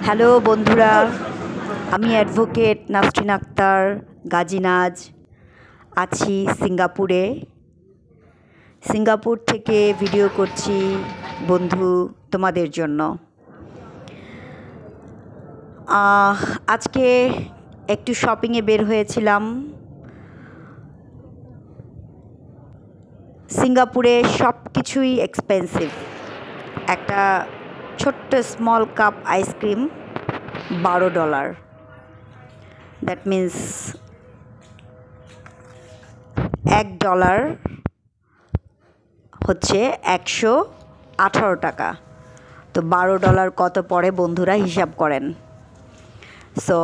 Hello বন্ধুরা, আমি advocate Nasrin Akter Gazi নাজ আছি সিঙ্গাপুর থেকে ভিডিও করছি বন্ধু তোমাদের জন্য। আজকে একটু শপিংয়ে বের হয়েছিলাম। সিঙ্গাপুরে সব কিছুই এক্সপেন্সিভ। একটা ছোট্ট small cup ice cream $12। That means $1 হচ্ছে 118 টাকা। তো $12 কত পড়ে বন্ধুরা হিসাব করেন। So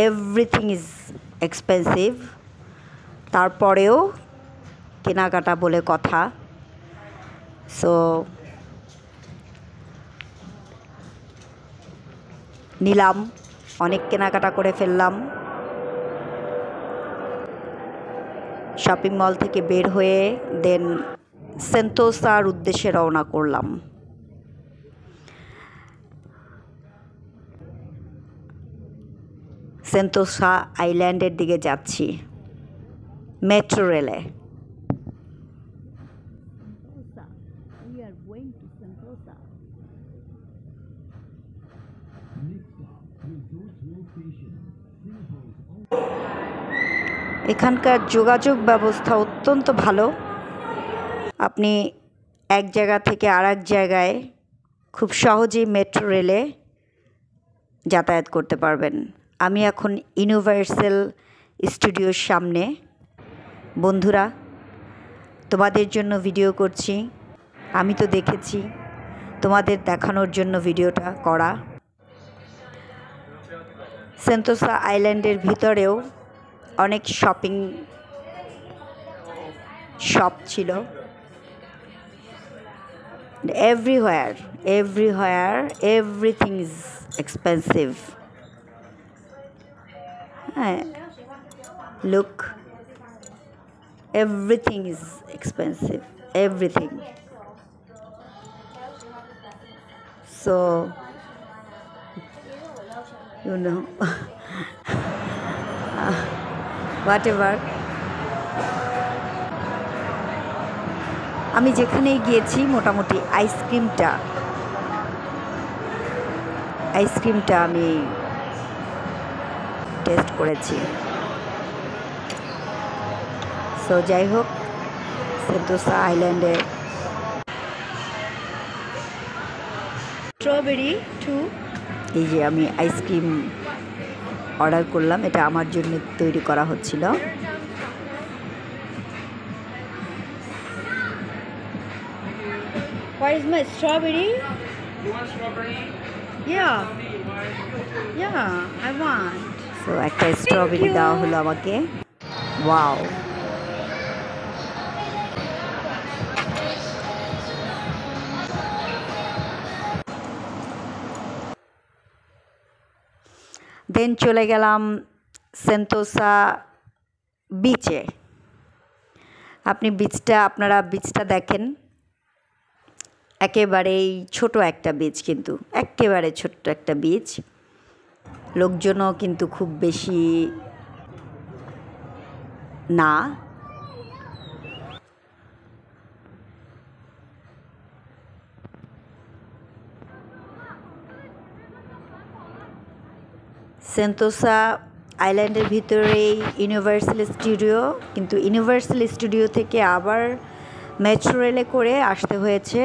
everything is expensive. তারপরেও কেনাকাটা বলে কথা। সো নিলাম, অনেক কেনাকাটা করে ফেললাম। শপিং মল থেকে বের হয়ে দেন সেন্তোসার উদ্দেশ্যে রওনা করলাম। সেন্তোসা আইল্যান্ডের দিকে যাচ্ছি মেট্রো রেলে। এখানকার যোগাযোগ ব্যবস্থা অত্যন্ত ভালো। আপনি এক জায়গা থেকে আরেক জায়গায় খুব সহজেই মেট্রো রেলে যাতায়াত করতে পারবেন। আমি এখন ইউনিভার্সাল স্টুডিওর সামনে। বন্ধুরা, তোমাদের জন্য ভিডিও করছি। আমি তো দেখেছি, তোমাদের দেখানোর জন্য ভিডিওটা করা। সেন্তোসা আইল্যান্ডের ভিতরেও অনেক শপিং শপ ছিল। everywhere everything is expensive. Look, everything is expensive, everything. So you know whatever. আমি যেখানেই গিয়েছি মোটামুটি আইসক্রিমটা আমি টেস্ট করেছি। সো যাই হোক, সেন্তোসা আইল্যান্ডে স্ট্রবেরি এই যে আমি আইসক্রিম অর্ডার করলাম, এটা আমার জন্য তৈরি করা হচ্ছিল। Where is my strawberry? You want strawberry? Yeah, I want. So একটা স্ট্রবেরি দেওয়া হলো আমাকে। ওয়াও, দেন চলে গেলাম সেন্তোসা বিচে। আপনারা বিচটা দেখেন, একেবারেই ছোট একটা বিচ, কিন্তু একেবারে ছোট্ট একটা বিচ। লোকজনও কিন্তু খুব বেশি না। সেন্তোসা আইল্যান্ডের ভিতরেই ইউনিভার্সাল স্টুডিও, কিন্তু ইউনিভার্সাল স্টুডিও থেকে আবার মেট্রো রেলে করে আসতে হয়েছে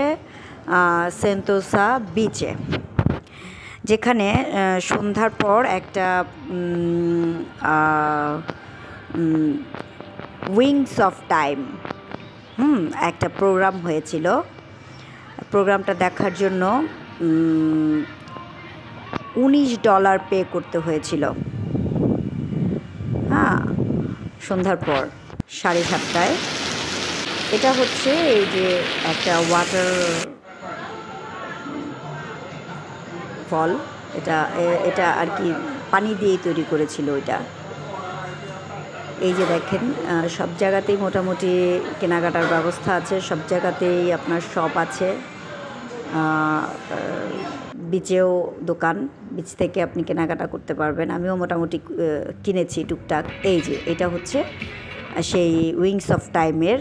সেন্তোসা বিচে, যেখানে সন্ধ্যার পর একটা উইংস অফ টাইম একটা প্রোগ্রাম হয়েছিল। প্রোগ্রামটা দেখার জন্য $19 পে করতে হয়েছিল। সন্ধ্যার পর 7:30টায়। এটা হচ্ছে এই যে একটা ওয়াটার ফল, এটা আর কি পানি দিয়েই তৈরি করেছিল ওইটা। এই যে দেখেন, সব জায়গাতেই মোটামুটি কেনাকাটার ব্যবস্থা আছে, সব জায়গাতেই আপনার শপ আছে। বিচেও দোকান, বিচ থেকে আপনি কেনাকাটা করতে পারবেন। আমিও মোটামুটি কিনেছি টুকটাক। এই যে এটা হচ্ছে সেই উইংস অফ টাইমের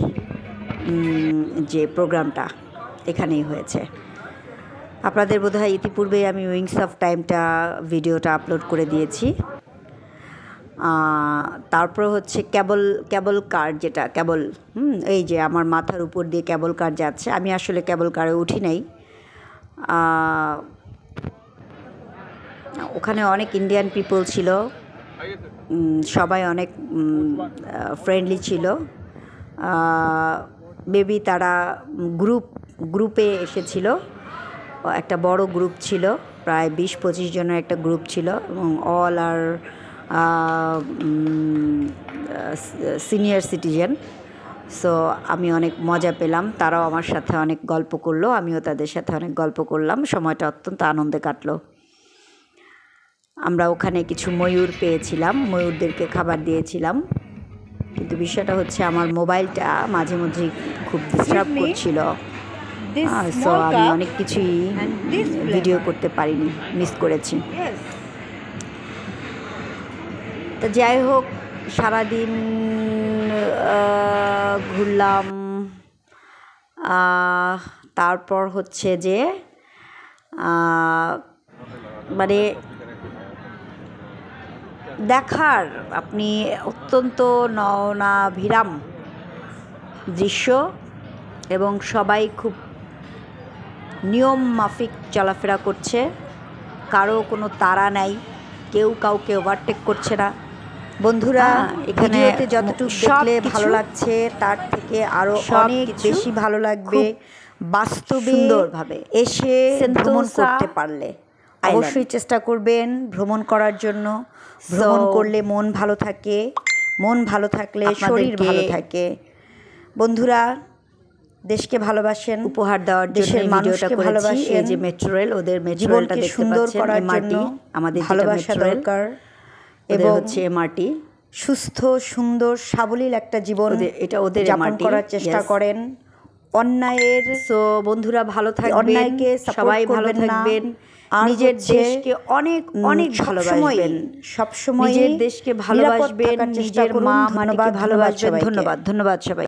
যে প্রোগ্রামটা এখানেই হয়েছে। আপনাদের বোধহয় ইতিপূর্বেই আমি উইংস অফ টাইমটা ভিডিওটা আপলোড করে দিয়েছি। তারপর হচ্ছে ক্যাবল কার, যেটা ক্যাবল, এই যে আমার মাথার উপর দিয়ে ক্যাবল কার যাচ্ছে। আমি আসলে ক্যাবল কারে উঠি নাই। ওখানে অনেক ইন্ডিয়ান পিপল ছিল, সবাই অনেক ফ্রেন্ডলি ছিল। মেবি তারা গ্রুপে এসেছিল, একটা বড় গ্রুপ ছিল, প্রায় 20-25 জনের একটা গ্রুপ ছিল এবং অল আর সিনিয়র সিটিজেন। সো আমি অনেক মজা পেলাম, তারাও আমার সাথে অনেক গল্প করলো, আমিও তাদের সাথে অনেক গল্প করলাম। সময়টা অত্যন্ত আনন্দে কাটলো। আমরা ওখানে কিছু ময়ূর পেয়েছিলাম, ময়ূরদেরকে খাবার দিয়েছিলাম। কিন্তু বিষয়টা হচ্ছে আমার মোবাইলটা মাঝে মধ্যে খুব ডিস্টার্ব করছিল। সো আমি অনেক কিছুই ভিডিও করতে পারিনি, মিস করেছি। তো যাই হোক, সারাদিন ঘুরলাম। তারপর হচ্ছে যে মানে দেখার আপনি অত্যন্ত নয়নাভিরাম দৃশ্য এবং সবাই খুব নিয়ম মাফিক চলাফেরা করছে, কারো কোনো তাড়া নাই, কেউ কাউকে ওভারটেক করছে না। বন্ধুরা, এখানে যতটুকু দেখলে ভালো লাগছে তার থেকে আরও অনেক বেশি ভালো লাগবে বাস্তবে সুন্দরভাবে এসে ভ্রমণ করতে পারলে। অবশ্যই চেষ্টা করবেন ভ্রমণ করার জন্য। ভ্রমণ করলে মন ভালো থাকে, মন ভালো থাকলে শরীর ভালো থাকে। বন্ধুরা, দেশকে ভালোবাসেন, উপহার দেওয়ার জন্য ভিডিওটা করেছি। এই যে মেট্রো রেল, ওদের মেট্রো রেলটা সুন্দর করার জন্য আমাদের ভালোবাসা দরকার এবং হচ্ছে এমআরটি। সুস্থ, সুন্দর, সাবলীল একটা জীবন এটা ওদের যাপন করার চেষ্টা করেন। অন্যায়ের বন্ধুরা ভালো থাকবেন, অন্যায়কে সবাই ভালো থাকবেন, নিজের দেশকে অনেক অনেক ভালোবাসবেন, সবসময় নিজের দেশকে ভালোবাসবেন, নিজের মা মাটিকে ভালোবাসবেন। ধন্যবাদ সবাই।